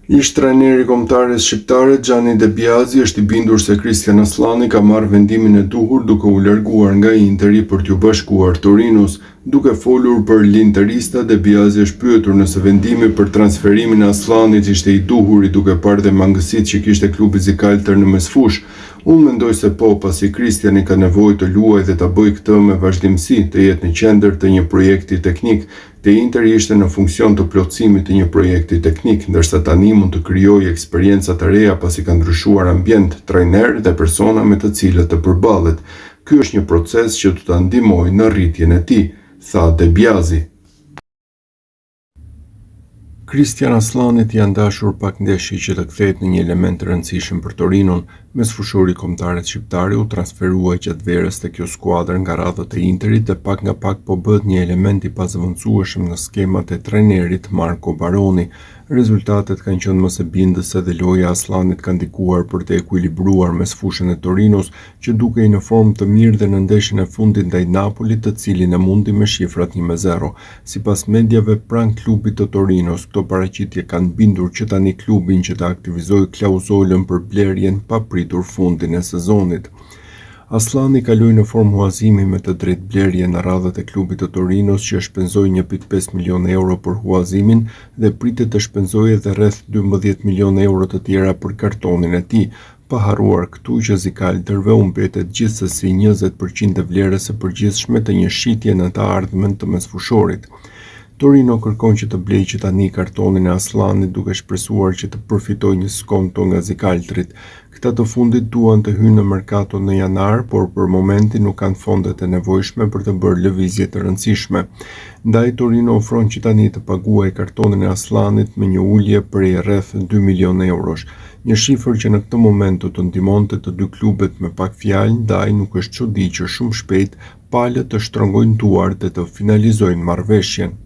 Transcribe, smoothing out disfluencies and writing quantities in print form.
Ish trajneri i kombëtares shqiptare Gianni De Biasi është i bindur se Christian Aslani ka marrë vendimin e duhur duke u larguar nga Interi për t'u bashkuar Torinos. Duke folur për l'Interista, De Biasi është pyetur nëse vendimi për transferimin e Aslanit ishte i duhur, i duke parë dhe mangësitë që kishte klubi zikaltër në mesfush. Unë mendoj se po, pasi Kristiani ka nevojë të luajë dhe ta bëjë këtë me vazhdimsi, të jetë në qendër të një projekti teknik. Te Interi ishte në funksion të plotësimit të një projekti teknik, ndërsa tani mund të krijojë eksperjenca të reja pasi ka ndryshuar ambient, trajner dhe persona me të cilët të përballet. Ky është një proces që do ta ndihmojë në rritjen e tij, tha De Biasi. Christian Aslanit janë dashur pak ndeshje që të kthehet në një element të rëndësishëm për Torinon. Mesfushori i kombëtares shqiptare u transferua gjatë verës te kjo skuadër nga radhët e Interit dhe pak nga pak po bëhet një element i pazëvendësueshëm në skemat e trajnerit Marco Baroni. Rezultatet kanë qenë më së bindëse dhe loja e Aslanit ka ndikuar për të ekuilibruar mesfushën e Torinos, që dukej në formë të mirë dhe në ndeshjen e fundit ndaj Napolit, të cilin e mundi me shifrat 1-0. Sipas mediave pranë klubit të Torinos, këto paraqitje kanë bindur që tani klubin që të aktivizojë klauzolën për blerjen pa pritur fundin e sezonit. Aslani kaloi në formë huazimi me të drejtë blerje në radhët e klubit të Torinos, që shpenzoi 1.5 milion euro për huazimin dhe pritet të shpenzojë edhe rreth 12 milion euro të tjera për kartonin e tij, pa harruar këtu që zikaltërve u mbetet gjithsesi 20% e vlerës së përgjithshme të një shitje në të ardhmen të mesfushorit. Torino kërkon që të blejë që tani kartonin e Aslanit, duke shpresuar që të përfitojë një skonto nga zikaltrit. Këta të fundit duan të hyjnë në merkato në janar, por për momentin nuk kanë fondet e nevojshme për të bërë lëvizje të rëndësishme. Ndaj Torino ofron që tani të paguajë kartonin e Aslanit me një ulje prej rreth 2 milion eurosh. Një shifër që në këtë moment do të ndihmonte të dy klubet me pak fjalë, ndaj nuk është çudi që shumë shpejt palët të shtrëngojnë duart dhe të finalizojnë marrëveshjen.